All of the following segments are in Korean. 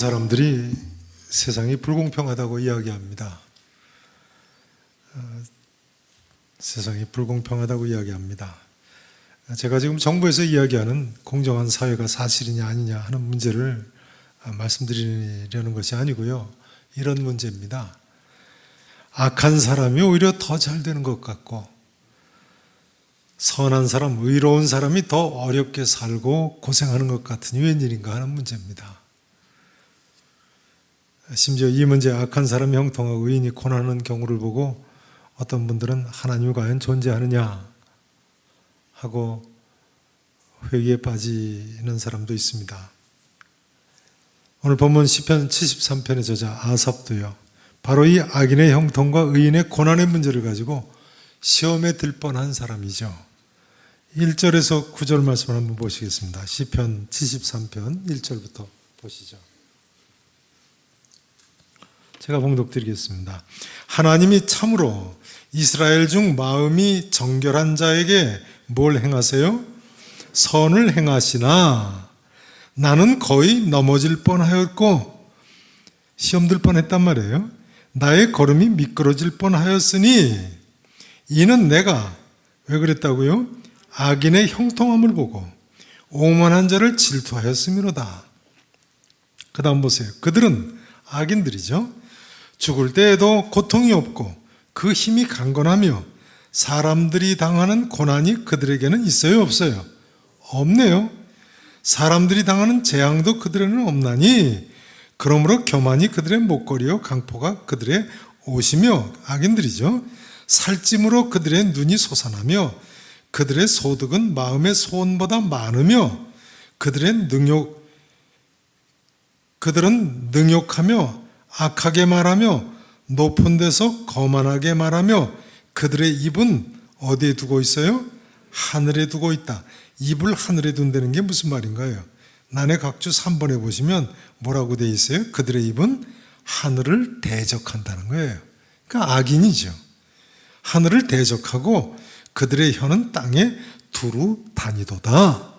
사람들이 세상이 불공평하다고 이야기합니다. 세상이 불공평하다고 이야기합니다. 제가 지금 정부에서 이야기하는 공정한 사회가 사실이냐 아니냐 하는 문제를 말씀드리려는 것이 아니고요. 이런 문제입니다. 악한 사람이 오히려 더 잘 되는 것 같고 선한 사람, 의로운 사람이 더 어렵게 살고 고생하는 것 같으니 웬일인가 하는 문제입니다. 심지어 이 문제에 악한 사람이 형통하고 의인이 고난하는 경우를 보고 어떤 분들은 하나님이 과연 존재하느냐 하고 회의에 빠지는 사람도 있습니다. 오늘 본문 시편 73편의 저자 아삽도요. 바로 이 악인의 형통과 의인의 고난의 문제를 가지고 시험에 들 뻔한 사람이죠. 1절에서 9절 말씀을 한번 보시겠습니다. 시편 73편 1절부터 보시죠. 제가 봉독드리겠습니다. 하나님이 참으로 이스라엘 중 마음이 정결한 자에게 뭘 행하세요? 선을 행하시나 나는 거의 넘어질 뻔하였고 시험 들 뻔했단 말이에요. 나의 걸음이 미끄러질 뻔하였으니 이는 내가 왜 그랬다고요? 악인의 형통함을 보고 오만한 자를 질투하였음이로다. 그 다음 보세요. 그들은 악인들이죠. 죽을 때에도 고통이 없고 그 힘이 강건하며 사람들이 당하는 고난이 그들에게는 있어요? 없어요? 없네요. 사람들이 당하는 재앙도 그들에는 없나니 그러므로 교만이 그들의 목걸이요 강포가 그들의 옷이며 악인들이죠. 살찜으로 그들의 눈이 솟아나며 그들의 소득은 마음의 소원보다 많으며 그들은 능욕하며 악하게 말하며 높은 데서 거만하게 말하며 그들의 입은 어디에 두고 있어요? 하늘에 두고 있다. 입을 하늘에 둔다는 게 무슨 말인가요? 난해각주 3번에 보시면 뭐라고 되어 있어요? 그들의 입은 하늘을 대적한다는 거예요. 그러니까 악인이죠. 하늘을 대적하고 그들의 혀는 땅에 두루 다니도다.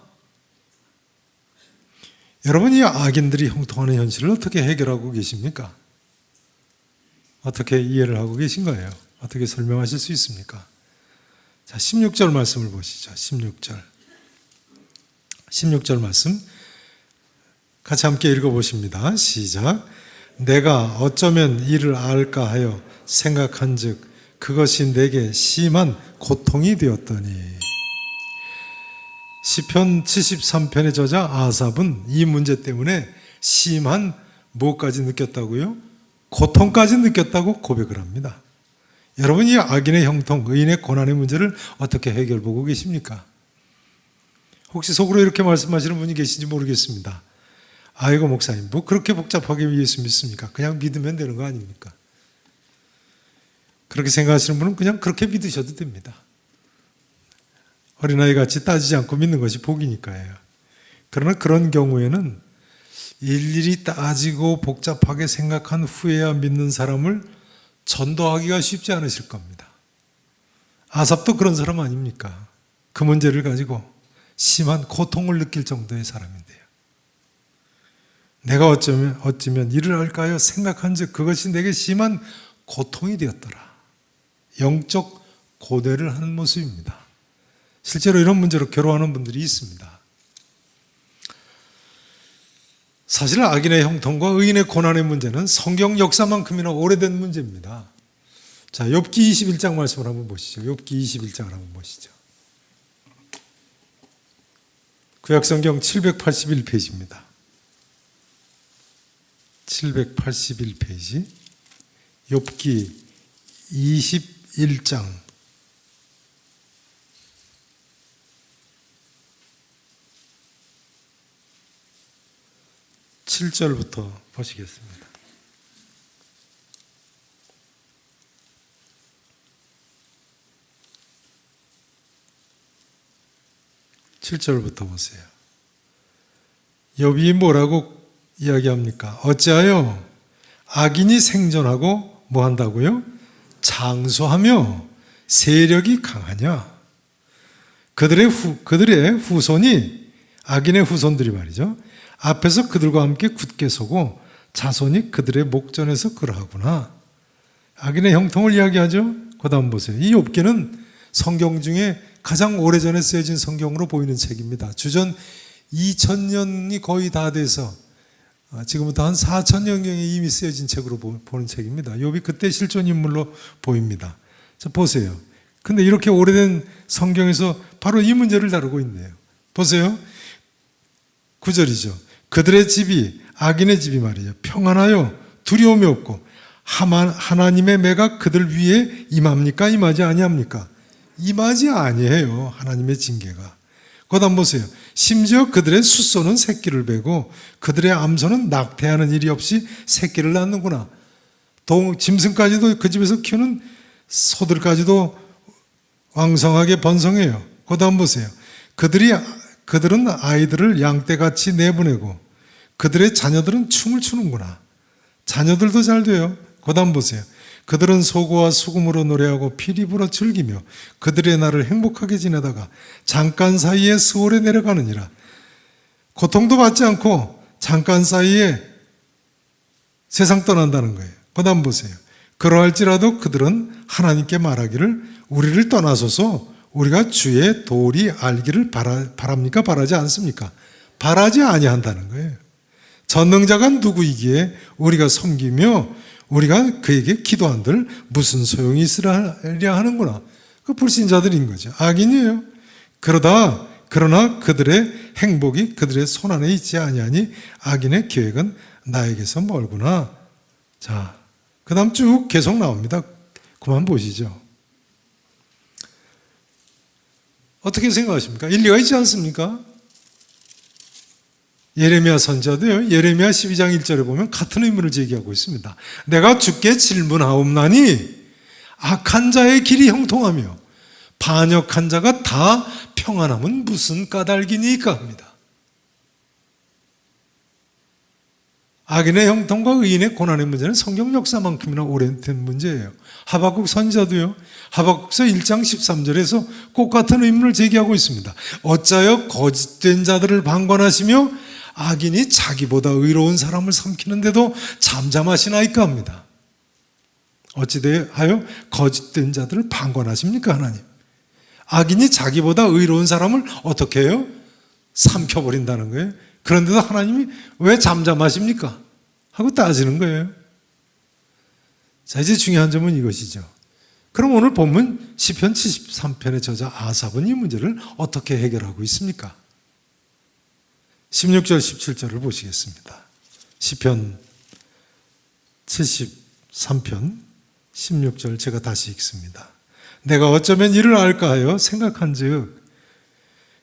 여러분, 이 악인들이 형통하는 현실을 어떻게 해결하고 계십니까? 어떻게 이해를 하고 계신 거예요? 어떻게 설명하실 수 있습니까? 자, 16절 말씀을 보시죠. 16절 말씀 같이 함께 읽어보십니다. 시작. 내가 어쩌면 이를 알까 하여 생각한 즉 그것이 내게 심한 고통이 되었더니. 시편 73편의 저자 아삽은 이 문제 때문에 심한 뭐까지 느꼈다고요? 고통까지 느꼈다고 고백을 합니다. 여러분, 이 악인의 형통, 의인의 고난의 문제를 어떻게 해결보고 계십니까? 혹시 속으로 이렇게 말씀하시는 분이 계신지 모르겠습니다. 아이고 목사님, 뭐 그렇게 복잡하게 예수 믿습니까? 그냥 믿으면 되는 거 아닙니까? 그렇게 생각하시는 분은 그냥 그렇게 믿으셔도 됩니다. 어린아이같이 따지지 않고 믿는 것이 복이니까요. 그러나 그런 경우에는 일일이 따지고 복잡하게 생각한 후에야 믿는 사람을 전도하기가 쉽지 않으실 겁니다. 아삽도 그런 사람 아닙니까? 그 문제를 가지고 심한 고통을 느낄 정도의 사람인데요. 내가 어쩌면 이를 할까요? 생각한 즉 그것이 내게 심한 고통이 되었더라. 영적 고뇌를 하는 모습입니다. 실제로 이런 문제로 괴로워하는 분들이 있습니다. 사실 악인의 형통과 의인의 고난의 문제는 성경 역사만큼이나 오래된 문제입니다. 자, 욥기 21장 말씀을 한번 보시죠. 욥기 21장을 한번 보시죠. 구약성경 781페이지입니다. 781페이지 욥기 21장 7절부터 보시겠습니다. (7절부터) 보세요. 욥이 뭐라고 이야기합니까? 어찌하여 악인이 생존하고 뭐 한다고요? 장수하며 세력이 강하냐? 그들의 후손이, 악인의 후손들이 말이죠, 앞에서 그들과 함께 굳게 서고 자손이 그들의 목전에서 그러하구나. 악인의 형통을 이야기하죠. 그 다음 보세요. 이 욥기는 성경 중에 가장 오래전에 쓰여진 성경으로 보이는 책입니다. 주전 2000년이 거의 다 돼서 지금부터 한 4000년경에 이미 쓰여진 책으로 보는 책입니다. 욥이 그때 실존 인물로 보입니다. 자, 보세요. 근데 이렇게 오래된 성경에서 바로 이 문제를 다루고 있네요. 보세요. 9절이죠. 그들의 집이, 악인의 집이 말이죠, 평안하여 두려움이 없고 하나님의 매가 그들 위에 임합니까? 임하지 아니합니까? 임하지 아니해요. 하나님의 징계가. 그다음 보세요. 심지어 그들의 숫소는 새끼를 베고 그들의 암소는 낙태하는 일이 없이 새끼를 낳는구나. 짐승까지도 그 집에서 키우는 소들까지도 왕성하게 번성해요. 그다음 보세요. 그들은 아이들을 양떼같이 내보내고 그들의 자녀들은 춤을 추는구나. 자녀들도 잘 돼요. 그다음 보세요. 그들은 소고와 수금으로 노래하고 피리 불어 즐기며 그들의 날을 행복하게 지내다가 잠깐 사이에 스올에 내려가느니라. 고통도 받지 않고 잠깐 사이에 세상 떠난다는 거예요. 그다음 보세요. 그러할지라도 그들은 하나님께 말하기를 우리를 떠나소서 우리가 주의 도리 알기를 바랍니까? 바라지 않습니까? 바라지 아니한다는 거예요. 전능자가 누구이기에 우리가 섬기며 우리가 그에게 기도한들 무슨 소용이 있으랴 하는구나. 그 불신자들인 거죠. 악인이에요. 그러나 그들의 행복이 그들의 손안에 있지 아니하니 악인의 계획은 나에게서 멀구나. 자, 그 다음 쭉 계속 나옵니다. 그만 보시죠. 어떻게 생각하십니까? 일리가 있지 않습니까? 예레미야 선지자도요. 예레미야 12장 1절에 보면 같은 의문을 제기하고 있습니다. 내가 주께 질문하옵나니 악한 자의 길이 형통하며 반역한 자가 다 평안함은 무슨 까닭이니까 합니다. 악인의 형통과 의인의 고난의 문제는 성경 역사만큼이나 오래된 문제예요. 하박국 선지자도요. 하박국서 1장 13절에서 꼭 같은 의문을 제기하고 있습니다. 어찌하여 거짓된 자들을 방관하시며 악인이 자기보다 의로운 사람을 삼키는데도 잠잠하시나이까 합니다. 어찌하여 거짓된 자들을 방관하십니까 하나님? 악인이 자기보다 의로운 사람을 어떻게 해요? 삼켜버린다는 거예요. 그런데도 하나님이 왜 잠잠하십니까? 하고 따지는 거예요. 자, 이제 중요한 점은 이것이죠. 그럼 오늘 본문 시편 73편의 저자 아삽은 이 문제를 어떻게 해결하고 있습니까? 16절 17절을 보시겠습니다. 시편 73편 16절 제가 다시 읽습니다. 내가 어쩌면 이를 알까 하여 생각한즉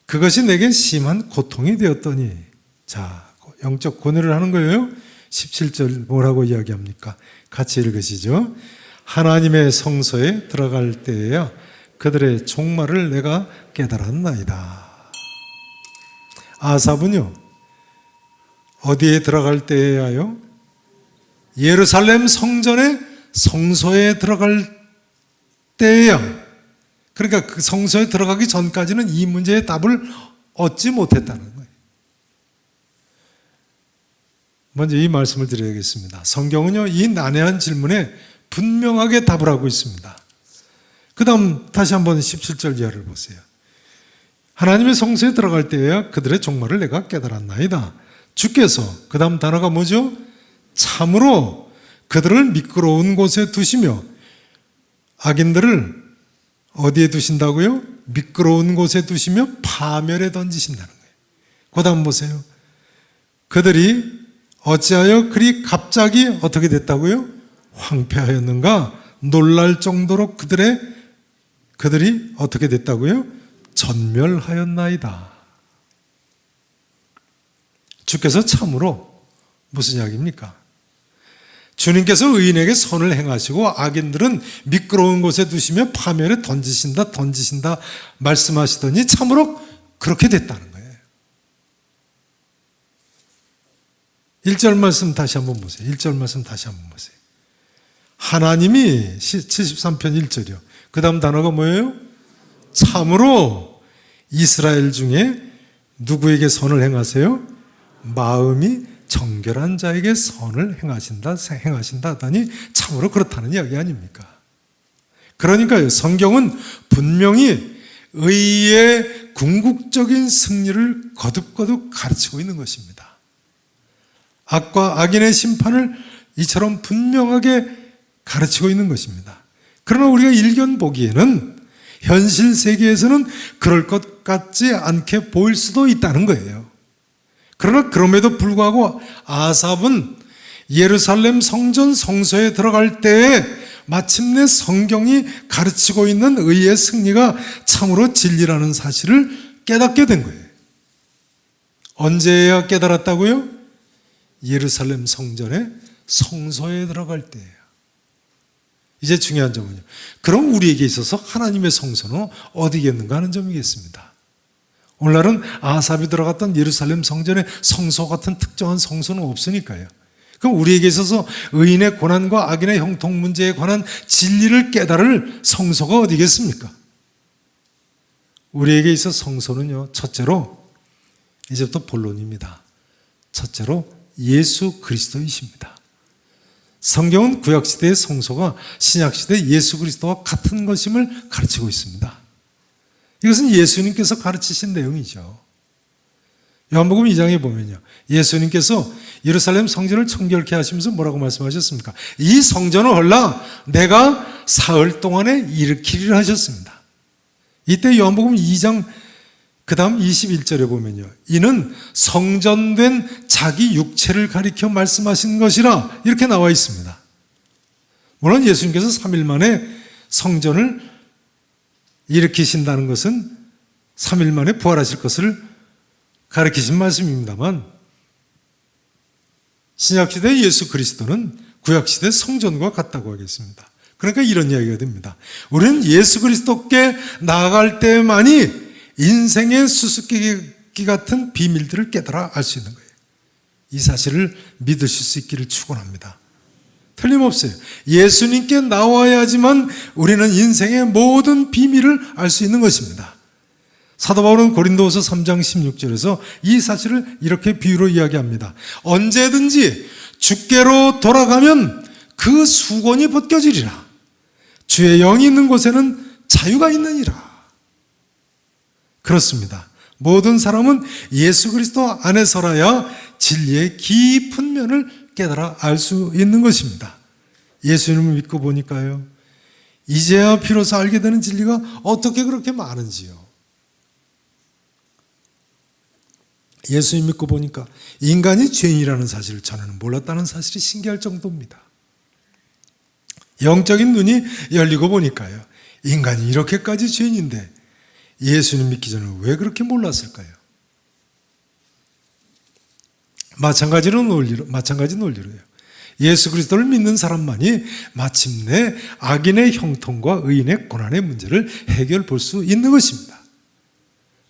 그것이 내게 심한 고통이 되었더니. 자, 영적 고뇌를 하는 거예요. 17절 뭐라고 이야기합니까? 같이 읽으시죠. 하나님의 성소에 들어갈 때에야 그들의 종말을 내가 깨달았나이다. 아삽은요, 어디에 들어갈 때에야요? 예루살렘 성전의 성소에 들어갈 때에야. 그러니까 그 성소에 들어가기 전까지는 이 문제의 답을 얻지 못했다는 거예요. 먼저 이 말씀을 드려야겠습니다. 성경은요, 이 난해한 질문에 분명하게 답을 하고 있습니다. 그 다음 다시 한번 17절 이하를 보세요. 하나님의 성소에 들어갈 때에야 그들의 종말을 내가 깨달았나이다. 주께서, 그 다음 단어가 뭐죠? 참으로 그들을 미끄러운 곳에 두시며, 악인들을 어디에 두신다고요? 미끄러운 곳에 두시며 파멸에 던지신다는 거예요. 그 다음 보세요. 그들이 어찌하여 그리 갑자기 어떻게 됐다고요? 황폐하였는가? 놀랄 정도로 그들이 어떻게 됐다고요? 전멸하였나이다. 주께서 참으로 무슨 이야기입니까? 주님께서 의인에게 선을 행하시고 악인들은 미끄러운 곳에 두시며 파멸에 던지신다 말씀하시더니 참으로 그렇게 됐다는 거예요. 1절 말씀 다시 한번 보세요. 1절 말씀 다시 한번 보세요. 하나님이 73편 1절이요. 그 다음 단어가 뭐예요? 참으로 이스라엘 중에 누구에게 선을 행하세요? 마음이 정결한 자에게 선을 행하신다 하다니 참으로 그렇다는 이야기 아닙니까? 그러니까요, 성경은 분명히 의의 궁극적인 승리를 거듭거듭 가르치고 있는 것입니다. 악과 악인의 심판을 이처럼 분명하게 가르치고 있는 것입니다. 그러나 우리가 일견 보기에는 현실 세계에서는 그럴 것 같지 않게 보일 수도 있다는 거예요. 그러나 그럼에도 불구하고 아삽은 예루살렘 성전 성소에 들어갈 때에 마침내 성경이 가르치고 있는 의의 승리가 참으로 진리라는 사실을 깨닫게 된 거예요. 언제야 깨달았다고요? 예루살렘 성전의 성소에 들어갈 때예요. 이제 중요한 점은요, 그럼 우리에게 있어서 하나님의 성소는 어디겠는가 하는 점이겠습니다. 오늘날은 아삽이 들어갔던 예루살렘 성전의 성소 같은 특정한 성소는 없으니까요. 그럼 우리에게 있어서 의인의 고난과 악인의 형통 문제에 관한 진리를 깨달을 성소가 어디겠습니까? 우리에게 있어 성소는요, 첫째로 이제부터 본론입니다. 첫째로 예수 그리스도이십니다. 성경은 구약시대의 성소가 신약시대 예수 그리스도와 같은 것임을 가르치고 있습니다. 이것은 예수님께서 가르치신 내용이죠. 요한복음 2장에 보면요, 예수님께서 예루살렘 성전을 청결케 하시면서 뭐라고 말씀하셨습니까? 이 성전을 헐라 내가 사흘 동안에 일으키리라 하셨습니다. 이때 요한복음 2장 그 다음 21절에 보면요, 이는 성전된 자기 육체를 가리켜 말씀하신 것이라 이렇게 나와 있습니다. 물론 예수님께서 3일 만에 성전을 일으키신다는 것은 3일 만에 부활하실 것을 가르치신 말씀입니다만, 신약시대 예수 그리스도는 구약시대 성전과 같다고 하겠습니다. 그러니까 이런 이야기가 됩니다. 우리는 예수 그리스도께 나아갈 때만이 인생의 수수께끼 같은 비밀들을 깨달아 알 수 있는 거예요. 이 사실을 믿으실 수 있기를 축원합니다. 틀림없어요. 예수님께 나와야지만 우리는 인생의 모든 비밀을 알 수 있는 것입니다. 사도 바울은 고린도후서 3장 16절에서 이 사실을 이렇게 비유로 이야기합니다. 언제든지 주께로 돌아가면 그 수건이 벗겨지리라. 주의 영이 있는 곳에는 자유가 있느니라. 그렇습니다. 모든 사람은 예수 그리스도 안에서라야 진리의 깊은 면을 깨달아 알 수 있는 것입니다. 예수님을 믿고 보니까요, 이제야 비로소 알게 되는 진리가 어떻게 그렇게 많은지요. 예수님 믿고 보니까 인간이 죄인이라는 사실을 전에는 몰랐다는 사실이 신기할 정도입니다. 영적인 눈이 열리고 보니까요, 인간이 이렇게까지 죄인인데 예수님 믿기 전에 왜 그렇게 몰랐을까요? 마찬가지 논리로요. 예수 그리스도를 믿는 사람만이 마침내 악인의 형통과 의인의 고난의 문제를 해결 볼 수 있는 것입니다.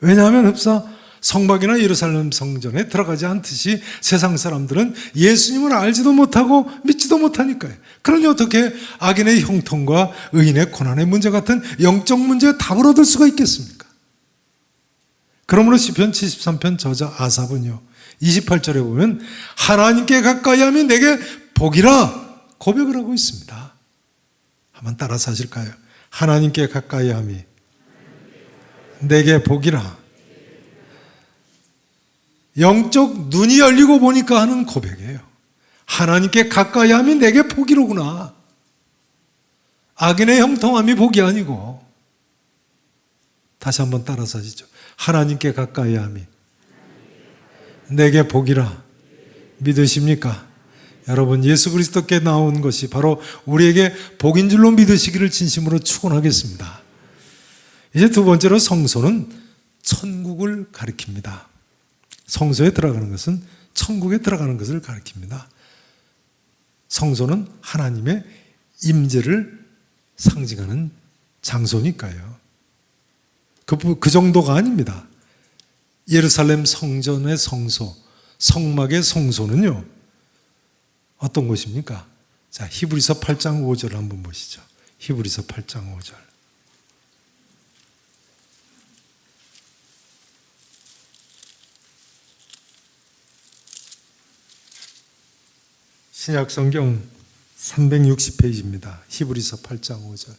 왜냐하면 흡사 성막이나 예루살렘 성전에 들어가지 않듯이 세상 사람들은 예수님을 알지도 못하고 믿지도 못하니까요. 그러니 어떻게 악인의 형통과 의인의 고난의 문제 같은 영적 문제에 답을 얻을 수가 있겠습니까? 그러므로 시편 73편 저자 아삽은요, 28절에 보면 하나님께 가까이 함이 내게 복이라 고백을 하고 있습니다. 한번 따라서 하실까요? 하나님께 가까이 함이 내게 복이라. 영적 눈이 열리고 보니까 하는 고백이에요. 하나님께 가까이 함이 내게 복이로구나. 악인의 형통함이 복이 아니고. 다시 한번 따라서 하시죠. 하나님께 가까이 함이 내게 복이라. 믿으십니까? 여러분, 예수 그리스도께 나온 것이 바로 우리에게 복인 줄로 믿으시기를 진심으로 축원하겠습니다. 이제 두 번째로 성소는 천국을 가리킵니다. 성소에 들어가는 것은 천국에 들어가는 것을 가리킵니다. 성소는 하나님의 임재를 상징하는 장소니까요. 그 정도가 아닙니다. 예루살렘 성전의 성소, 성막의 성소는요, 어떤 것입니까? 자, 히브리서 8장 5절 한번 보시죠. 히브리서 8장 5절. 신약 성경 360페이지입니다. 히브리서 8장 5절.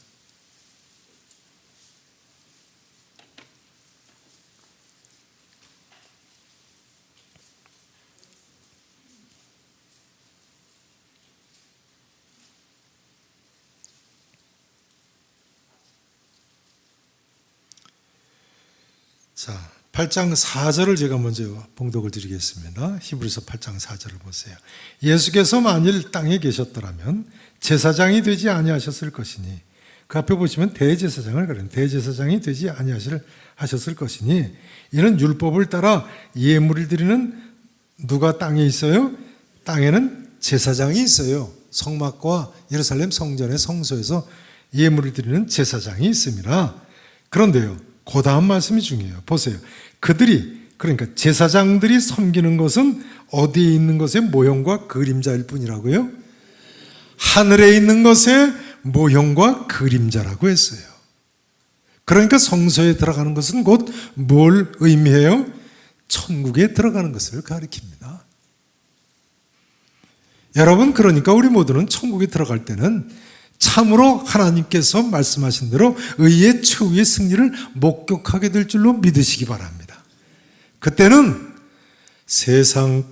자, 8장 4절을 제가 먼저 봉독을 드리겠습니다. 히브리서 8장 4절을 보세요. 예수께서 만일 땅에 계셨더라면 제사장이 되지 아니하셨을 것이니, 그 앞에 보시면 대제사장을 가리는 대제사장이 되지 아니하셨을 것이니, 이는 율법을 따라 예물을 드리는 누가 땅에 있어요? 땅에는 제사장이 있어요. 성막과 예루살렘 성전의 성소에서 예물을 드리는 제사장이 있습니다. 그런데요, 그 다음 말씀이 중요해요. 보세요. 그들이, 그러니까 제사장들이 섬기는 것은 어디에 있는 것의 모형과 그림자일 뿐이라고요? 하늘에 있는 것의 모형과 그림자라고 했어요. 그러니까 성소에 들어가는 것은 곧 뭘 의미해요? 천국에 들어가는 것을 가리킵니다. 여러분, 그러니까 우리 모두는 천국에 들어갈 때는 참으로 하나님께서 말씀하신 대로 의의 최후의 승리를 목격하게 될 줄로 믿으시기 바랍니다. 그때는 세상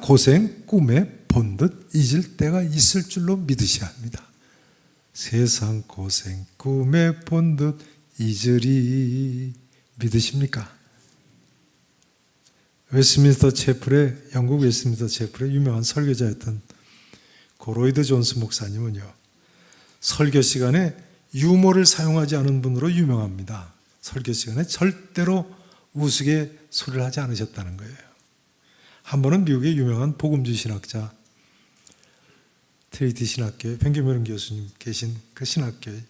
고생 꿈에 본듯 잊을 때가 있을 줄로 믿으셔야 합니다. 세상 고생 꿈에 본듯 잊으리. 믿으십니까? 영국 웨스트민스터 채플의 유명한 설교자였던 로이드 존스 목사님은요, 설교 시간에 유머를 사용하지 않은 분으로 유명합니다. 설교 시간에 절대로 우스갯소리를 하지 않으셨다는 거예요. 한 번은 미국의 유명한 복음주의 신학자, 트리니티 신학교의 펜규메론 교수님 계신 그 신학교의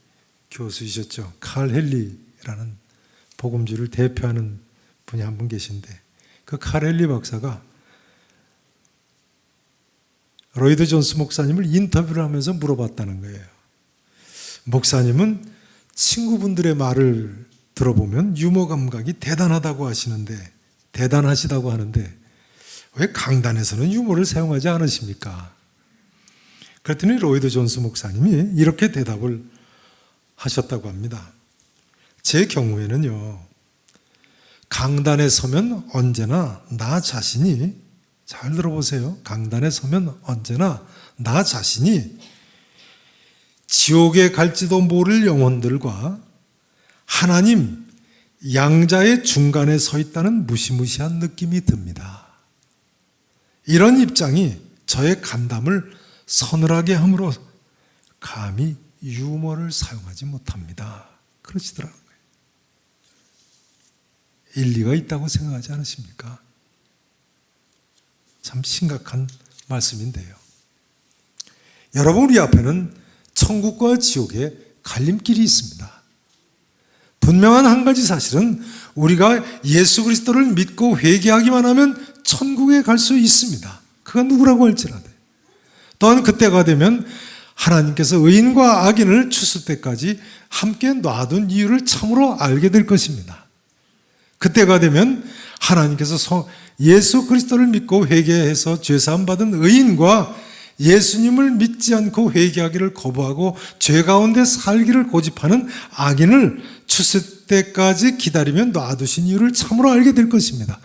교수이셨죠. 칼 헨리라는 복음주의를 대표하는 분이 한 분 계신데, 그 칼 헨리 박사가 로이드 존스 목사님을 인터뷰를 하면서 물어봤다는 거예요. 목사님은 친구분들의 말을 들어보면 유머 감각이 대단하다고 하는데 왜 강단에서는 유머를 사용하지 않으십니까? 그랬더니 로이드 존스 목사님이 이렇게 대답을 하셨다고 합니다. 제 경우에는요, 강단에 서면 언제나 나 자신이, 잘 들어보세요. 강단에 서면 언제나 나 자신이 지옥에 갈지도 모를 영혼들과 하나님 양자의 중간에 서 있다는 무시무시한 느낌이 듭니다. 이런 입장이 저의 간담을 서늘하게 함으로 감히 유머를 사용하지 못합니다. 그러시더라고요. 일리가 있다고 생각하지 않으십니까? 참 심각한 말씀인데요. 여러분, 우리 앞에는 천국과 지옥의 갈림길이 있습니다. 분명한 한 가지 사실은 우리가 예수 그리스도를 믿고 회개하기만 하면 천국에 갈 수 있습니다. 그가 누구라고 할지라도. 또한 그때가 되면 하나님께서 의인과 악인을 추수 때까지 함께 놔둔 이유를 참으로 알게 될 것입니다. 그때가 되면 하나님께서 예수 그리스도를 믿고 회개해서 죄사함 받은 의인과 예수님을 믿지 않고 회개하기를 거부하고 죄 가운데 살기를 고집하는 악인을 추수 때까지 기다리면 놔두신 이유를 참으로 알게 될 것입니다.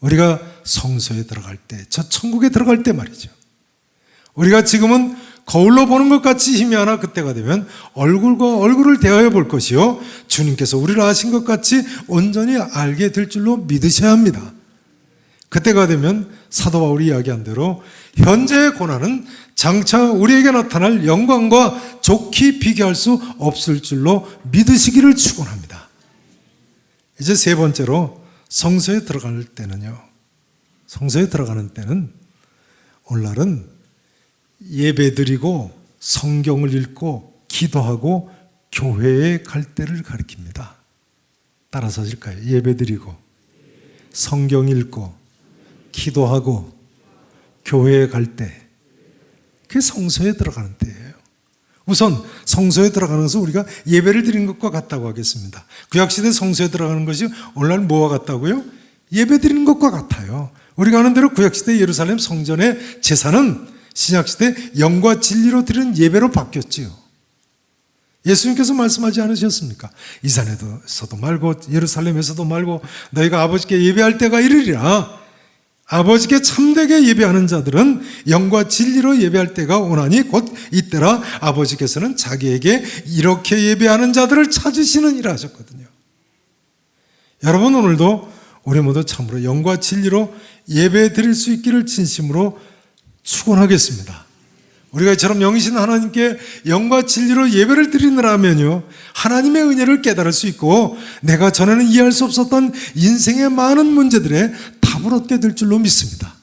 우리가 성소에 들어갈 때, 저 천국에 들어갈 때 말이죠. 우리가 지금은 거울로 보는 것 같이 희미하나 그때가 되면 얼굴과 얼굴을 대하여 볼 것이요, 주님께서 우리를 아신 것 같이 온전히 알게 될 줄로 믿으셔야 합니다. 그때가 되면 사도 바울이 이야기한 대로 현재의 고난은 장차 우리에게 나타날 영광과 좋게 비교할 수 없을 줄로 믿으시기를 축원합니다. 이제 세 번째로 성소에 들어갈 때는요, 성소에 들어가는 때는 오늘날은 예배드리고 성경을 읽고 기도하고 교회에 갈 때를 가리킵니다. 따라서 하실까요? 예배드리고 성경 읽고 기도하고 교회에 갈 때, 그게 성소에 들어가는 때예요. 우선 성소에 들어가는 것은 우리가 예배를 드리는 것과 같다고 하겠습니다. 구약시대 성소에 들어가는 것이 오늘날 뭐와 같다고요? 예배드리는 것과 같아요. 우리가 아는 대로 구약시대 예루살렘 성전의 제사는 신약시대 영과 진리로 드리는 예배로 바뀌었지요. 예수님께서 말씀하지 않으셨습니까? 이 산에서도 말고 예루살렘에서도 말고 너희가 아버지께 예배할 때가 이르리라. 아버지께 참되게 예배하는 자들은 영과 진리로 예배할 때가 오나니 곧 이때라. 아버지께서는 자기에게 이렇게 예배하는 자들을 찾으시느니라 하셨거든요. 여러분, 오늘도 우리 모두 참으로 영과 진리로 예배 드릴 수 있기를 진심으로 축원하겠습니다. 우리가 이처럼 영이신 하나님께 영과 진리로 예배를 드리느라면요, 하나님의 은혜를 깨달을 수 있고 내가 전에는 이해할 수 없었던 인생의 많은 문제들의 답을 얻게 될 줄로 믿습니다.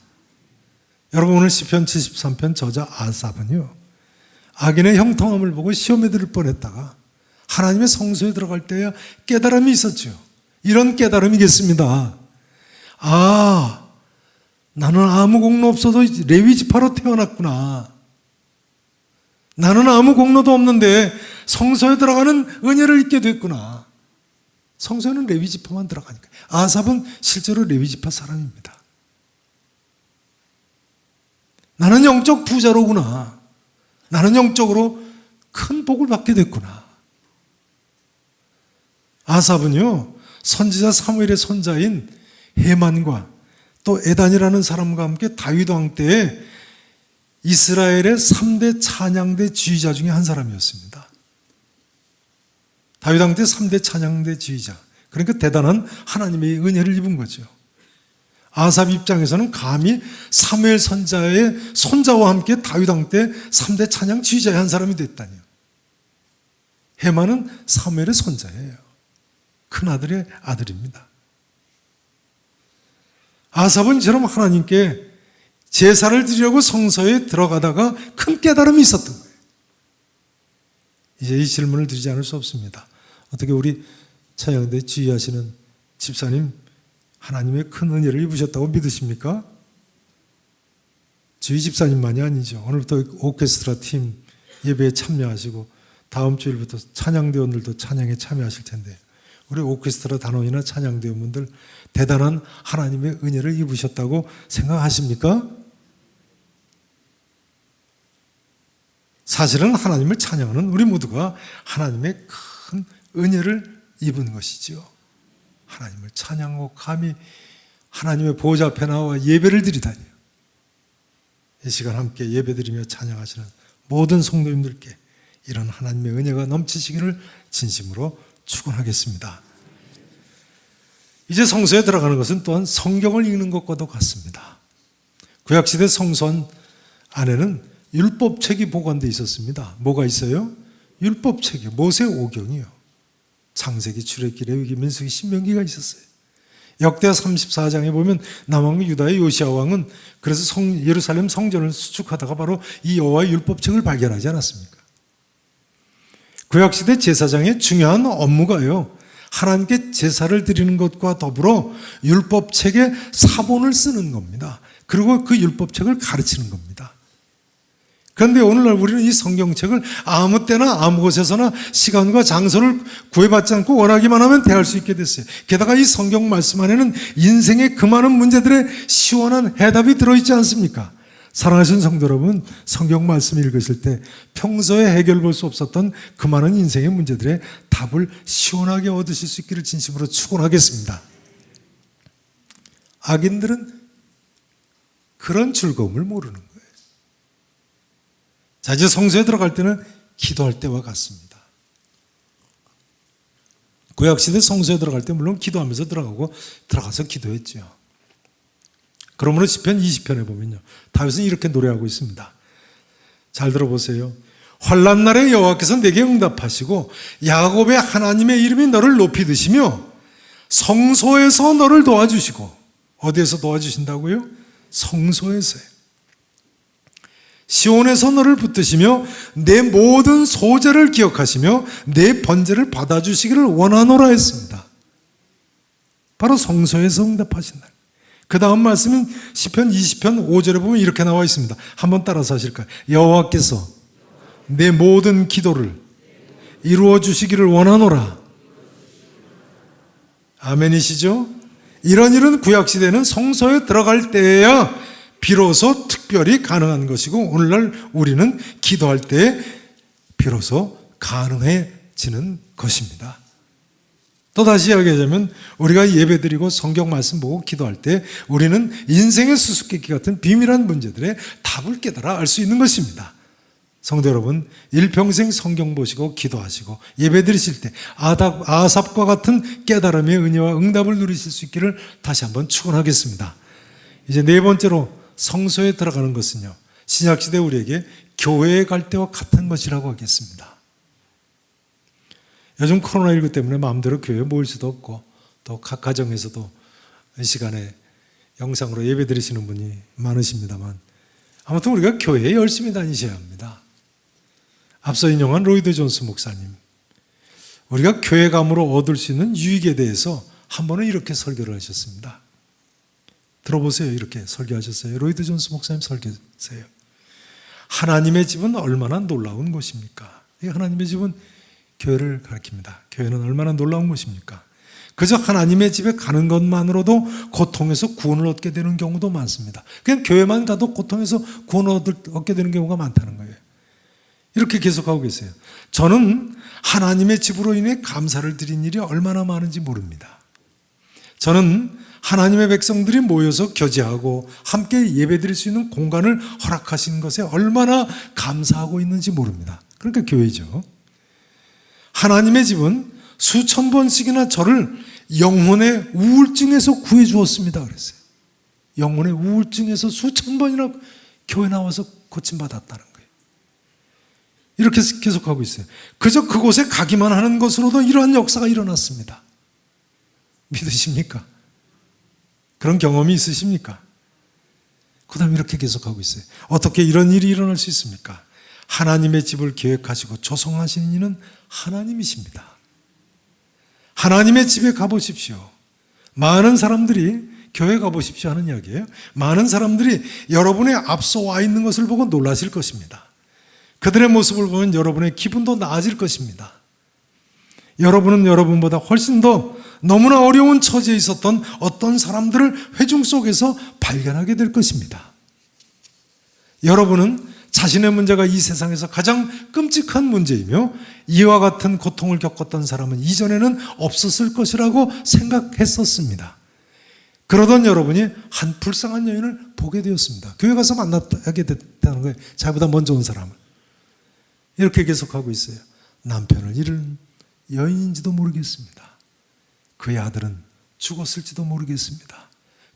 여러분, 오늘 시편 73편 저자 아삽은요, 악인의 형통함을 보고 시험에 들을 뻔했다가 하나님의 성소에 들어갈 때야 깨달음이 있었죠. 이런 깨달음이겠습니다. 아, 나는 아무 공로 없어도 레위 지파로 태어났구나. 나는 아무 공로도 없는데 성소에 들어가는 은혜를 잊게 됐구나. 성소에는 레위 지파만 들어가니까. 아삽은 실제로 레위 지파 사람입니다. 나는 영적 부자로구나. 나는 영적으로 큰 복을 받게 됐구나. 아삽은요, 선지자 사무엘의 손자인 헤만과 또 에단이라는 사람과 함께 다윗 왕 때에 이스라엘의 3대 찬양대 지휘자 중에 한 사람이었습니다. 다윗 왕 때 3대 찬양대 지휘자. 그러니까 대단한 하나님의 은혜를 입은 거죠. 아삽 입장에서는 감히 사무엘 선자의 손자와 함께 다윗 왕 때 3대 찬양 지휘자의 한 사람이 됐다니요. 헤만은 사무엘의 손자예요. 큰아들의 아들입니다. 아삽은 이처럼 하나님께 제사를 드리려고 성소에 들어가다가 큰 깨달음이 있었던 거예요. 이제 이 질문을 드리지 않을 수 없습니다. 어떻게 우리 찬양대 지휘하시는 집사님 하나님의 큰 은혜를 입으셨다고 믿으십니까? 지휘 집사님만이 아니죠. 오늘부터 오케스트라 팀 예배에 참여하시고 다음 주일부터 찬양대원들도 찬양에 참여하실 텐데 우리 오케스트라 단원이나 찬양대원분들 대단한 하나님의 은혜를 입으셨다고 생각하십니까? 사실은 하나님을 찬양하는 우리 모두가 하나님의 큰 은혜를 입은 것이죠. 하나님을 찬양하고 감히 하나님의 보좌 앞에 나와 예배를 드리다니. 이 시간 함께 예배드리며 찬양하시는 모든 성도님들께 이런 하나님의 은혜가 넘치시기를 진심으로 축원하겠습니다. 이제 성소에 들어가는 것은 또한 성경을 읽는 것과도 같습니다. 구약시대 성소 안에는 율법책이 보관되어 있었습니다. 뭐가 있어요? 율법책이요. 모세 오경이요. 창세기, 출애굽기, 레위기, 민수기, 신명기가 있었어요. 역대하 34장에 보면 남왕 유다의 요시야 왕은 그래서 예루살렘 성전을 수축하다가 바로 이 여호와의 율법책을 발견하지 않았습니까? 구약시대 제사장의 중요한 업무가요, 하나님께 제사를 드리는 것과 더불어 율법책의 사본을 쓰는 겁니다. 그리고 그 율법책을 가르치는 겁니다. 그런데 오늘날 우리는 이 성경책을 아무 때나 아무 곳에서나 시간과 장소를 구애받지 않고 원하기만 하면 대할 수 있게 됐어요. 게다가 이 성경 말씀 안에는 인생의 그 많은 문제들의 시원한 해답이 들어있지 않습니까? 사랑하시는 성도 여러분, 성경 말씀 읽으실 때 평소에 해결 볼 수 없었던 그 많은 인생의 문제들의 답을 시원하게 얻으실 수 있기를 진심으로 축원하겠습니다. 악인들은 그런 즐거움을 모르는 거예요. 자, 이제 성소에 들어갈 때는 기도할 때와 같습니다. 구약시대 성소에 들어갈 때 물론 기도하면서 들어가서 기도했죠. 그러므로 시편 20편에 보면요, 다윗은 이렇게 노래하고 있습니다. 잘 들어보세요. 환난 날에 여호와께서 내게 응답하시고 야곱의 하나님의 이름이 너를 높이 드시며 성소에서 너를 도와주시고. 어디에서 도와주신다고요? 성소에서요. 시온에서 너를 붙드시며 내 모든 소재를 기억하시며 내 번제를 받아주시기를 원하노라 했습니다. 바로 성소에서 응답하신 날. 그 다음 말씀은 시편 20편 5절에 보면 이렇게 나와 있습니다. 한번 따라서 하실까요? 여호와께서 내 모든 기도를 이루어 주시기를 원하노라. 아멘이시죠? 이런 구약시대는 성소에 들어갈 때에야 비로소 특별히 가능한 것이고, 오늘날 우리는 기도할 때에 비로소 가능해지는 것입니다. 또다시 이야기하자면 우리가 예배드리고 성경 말씀 보고 기도할 때 우리는 인생의 수수께끼 같은 비밀한 문제들의 답을 깨달아 알 수 있는 것입니다. 성도 여러분, 일평생 성경 보시고 기도하시고 예배드리실 때 아삽과 같은 깨달음의 은혜와 응답을 누리실 수 있기를 다시 한번 축원하겠습니다. 이제 네 번째로 성소에 들어가는 것은요, 신약시대 우리에게 교회에 갈 때와 같은 것이라고 하겠습니다. 요즘 코로나19 때문에 마음대로 교회에 모일 수도 없고, 또 각 가정에서도 이 시간에 영상으로 예배 드리시는 분이 많으십니다만, 아무튼 우리가 교회에 열심히 다니셔야 합니다. 앞서 인용한 로이드 존스 목사님, 우리가 교회 감으로 얻을 수 있는 유익에 대해서 한 번은 이렇게 설교를 하셨습니다. 들어보세요. 이렇게 설교하셨어요. 로이드 존스 목사님 설교세요. 하나님의 집은 얼마나 놀라운 곳입니까? 하나님의 집은 교회를 가리킵니다. 교회는 얼마나 놀라운 곳입니까? 그저 하나님의 집에 가는 것만으로도 고통에서 구원을 얻게 되는 경우도 많습니다. 그냥 교회만 가도 고통에서 구원을 얻게 되는 경우가 많다는 거예요. 이렇게 계속하고 계세요. 저는 하나님의 집으로 인해 감사를 드린 일이 얼마나 많은지 모릅니다. 저는 하나님의 백성들이 모여서 교제하고 함께 예배드릴 수 있는 공간을 허락하신 것에 얼마나 감사하고 있는지 모릅니다. 그러니까 교회죠. 하나님의 집은 수천 번씩이나 저를 영혼의 우울증에서 구해 주었습니다. 그랬어요. 영혼의 우울증에서 수천 번이나 교회 나와서 고침받았다는 거예요. 이렇게 계속하고 있어요. 그저 그곳에 가기만 하는 것으로도 이러한 역사가 일어났습니다. 믿으십니까? 그런 경험이 있으십니까? 그 다음에 이렇게 계속하고 있어요. 어떻게 이런 일이 일어날 수 있습니까? 하나님의 집을 계획하시고 조성하시는 이는 하나님이십니다. 하나님의 집에 가보십시오. 많은 사람들이 교회 가보십시오 하는 이야기예요. 많은 사람들이 여러분의 앞서 와 있는 것을 보고 놀라실 것입니다. 그들의 모습을 보면 여러분의 기분도 나아질 것입니다. 여러분은 여러분보다 훨씬 더 너무나 어려운 처지에 있었던 어떤 사람들을 회중 속에서 발견하게 될 것입니다. 여러분은 자신의 문제가 이 세상에서 가장 끔찍한 문제이며 이와 같은 고통을 겪었던 사람은 이전에는 없었을 것이라고 생각했었습니다. 그러던 여러분이 한 불쌍한 여인을 보게 되었습니다. 교회 가서 만나게 됐다는 거예요. 자기보다 먼저 온 사람을. 이렇게 계속하고 있어요. 남편을 잃은 여인인지도 모르겠습니다. 그의 아들은 죽었을지도 모르겠습니다.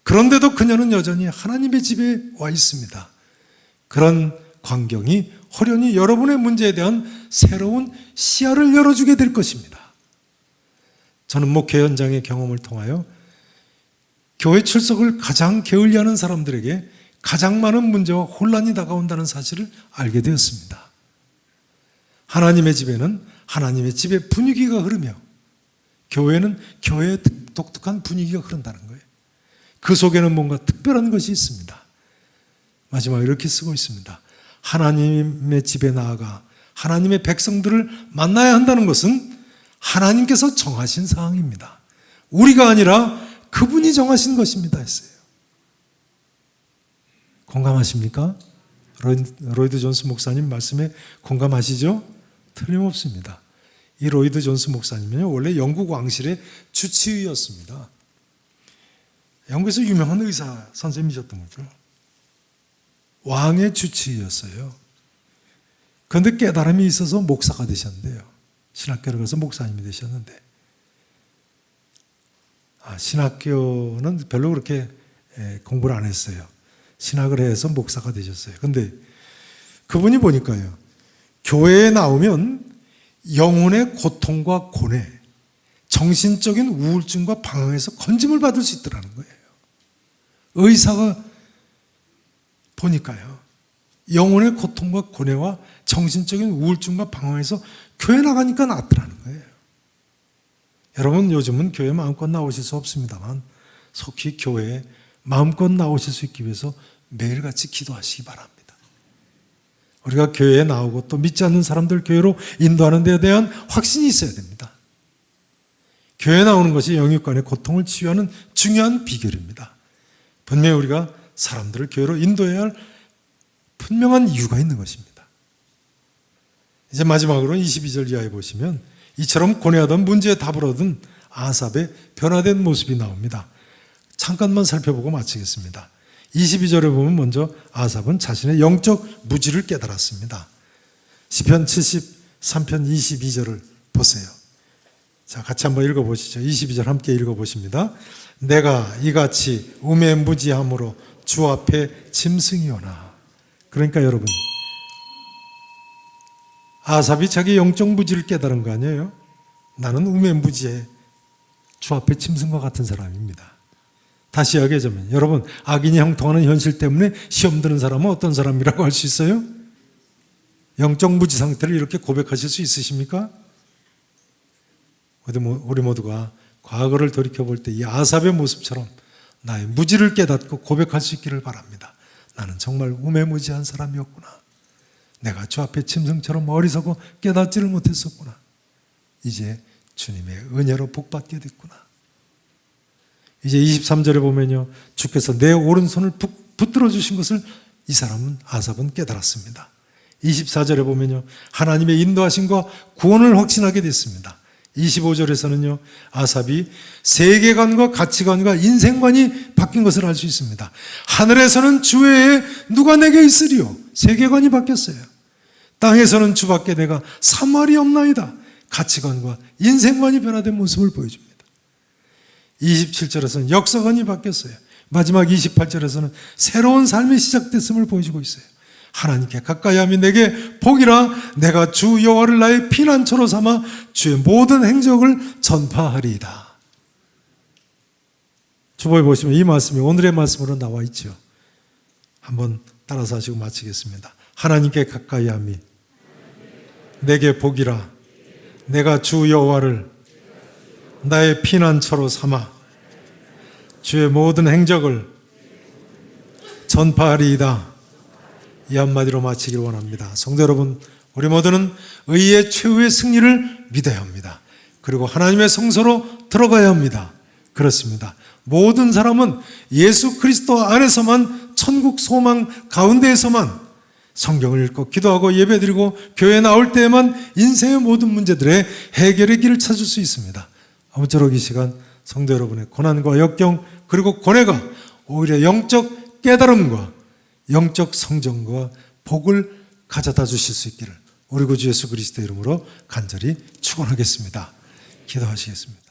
그런데도 그녀는 여전히 하나님의 집에 와 있습니다. 그런 광경이 호련히 여러분의 문제에 대한 새로운 시야를 열어주게 될 것입니다. 저는 목회 현장의 경험을 통하여 교회 출석을 가장 게을리하는 사람들에게 가장 많은 문제와 혼란이 다가온다는 사실을 알게 되었습니다. 하나님의 집에는 하나님의 집의 분위기가 흐르며 교회는 교회의 독특한 분위기가 흐른다는 거예요. 그 속에는 뭔가 특별한 것이 있습니다. 마지막에 이렇게 쓰고 있습니다. 하나님의 집에 나아가 하나님의 백성들을 만나야 한다는 것은 하나님께서 정하신 사항입니다. 우리가 아니라 그분이 정하신 것입니다 했어요. 공감하십니까? 로이드 존스 목사님 말씀에 공감하시죠? 틀림없습니다. 이 로이드 존스 목사님은요, 원래 영국 왕실의 주치의였습니다. 영국에서 유명한 의사 선생님이셨던 거죠. 왕의 주치의였어요. 그런데 깨달음이 있어서 목사가 되셨는데요. 신학교를 가서 목사님이 되셨는데, 신학교는 별로 그렇게 공부를 안 했어요. 신학을 해서 목사가 되셨어요. 그런데 그분이 보니까요, 교회에 나오면 영혼의 고통과 고뇌, 정신적인 우울증과 방황에서 건짐을 받을 수 있더라는 거예요. 의사가 보니까요, 영혼의 고통과 고뇌와 정신적인 우울증과 방황에서 교회 나가니까 낫더라는 거예요. 여러분, 요즘은 교회 마음껏 나오실 수 없습니다만 속히 교회에 마음껏 나오실 수 있기 위해서 매일같이 기도하시기 바랍니다. 우리가 교회에 나오고 또 믿지 않는 사람들 교회로 인도하는 데에 대한 확신이 있어야 됩니다. 교회 나오는 것이 영육간의 고통을 치유하는 중요한 비결입니다. 분명히 우리가 사람들을 교회로 인도해야 할 분명한 이유가 있는 것입니다. 이제 마지막으로 22절 이하에 보시면 이처럼 고뇌하던 문제에 답을 얻은 아삽의 변화된 모습이 나옵니다. 잠깐만 살펴보고 마치겠습니다. 22절에 보면 먼저 아삽은 자신의 영적 무지를 깨달았습니다. 시편 73편 22절을 보세요. 자, 같이 한번 읽어보시죠. 22절 함께 읽어보십니다. 내가 이같이 우매무지함으로 주 앞에 짐승이오나. 그러니까 여러분, 아삽이 자기 영적 무지를 깨달은 거 아니에요? 나는 우매무지해 주 앞에 짐승과 같은 사람입니다. 다시 이야기하자면 여러분, 악인이 형통하는 현실 때문에 시험 드는 사람은 어떤 사람이라고 할 수 있어요? 영적 무지 상태를 이렇게 고백하실 수 있으십니까? 우리 모두가 과거를 돌이켜볼 때 이 아삽의 모습처럼 나의 무지를 깨닫고 고백할 수 있기를 바랍니다. 나는 정말 우매무지한 사람이었구나. 내가 주 앞에 짐승처럼 어리석어 깨닫지를 못했었구나. 이제 주님의 은혜로 복받게 됐구나. 이제 23절에 보면요, 주께서 내 오른손을 붙들어 주신 것을 이 사람은 아삽은 깨달았습니다. 24절에 보면요, 하나님의 인도하심과 구원을 확신하게 됐습니다. 25절에서는요, 아삽이 세계관과 가치관과 인생관이 바뀐 것을 알 수 있습니다. 하늘에서는 주 외에 누가 내게 있으리요? 세계관이 바뀌었어요. 땅에서는 주밖에 내가 사말이 없나이다. 가치관과 인생관이 변화된 모습을 보여줍니다. 27절에서는 역사관이 바뀌었어요. 마지막 28절에서는 새로운 삶이 시작됐음을 보여주고 있어요. 하나님께 가까이함이 내게 복이라. 내가 주 여호와를 나의 피난처로 삼아 주의 모든 행적을 전파하리이다. 주보에 보시면 이 말씀이 오늘의 말씀으로 나와 있죠. 한번 따라서 하시고 마치겠습니다. 하나님께 가까이함이 내게 복이라. 내가 주 여호와를 나의 피난처로 삼아 주의 모든 행적을 전파하리이다. 이 한마디로 마치길 원합니다. 성도 여러분, 우리 모두는 의의 최후의 승리를 믿어야 합니다. 그리고 하나님의 성소로 들어가야 합니다. 그렇습니다. 모든 사람은 예수 그리스도 안에서만, 천국 소망 가운데에서만 성경을 읽고 기도하고 예배드리고 교회에 나올 때에만 인생의 모든 문제들의 해결의 길을 찾을 수 있습니다. 아무쪼록 이 시간 성도 여러분의 고난과 역경 그리고 고뇌가 오히려 영적 깨달음과 영적 성정과 복을 가져다 주실 수 있기를 우리 구주 예수 그리스도의 이름으로 간절히 축원하겠습니다. 기도하시겠습니다.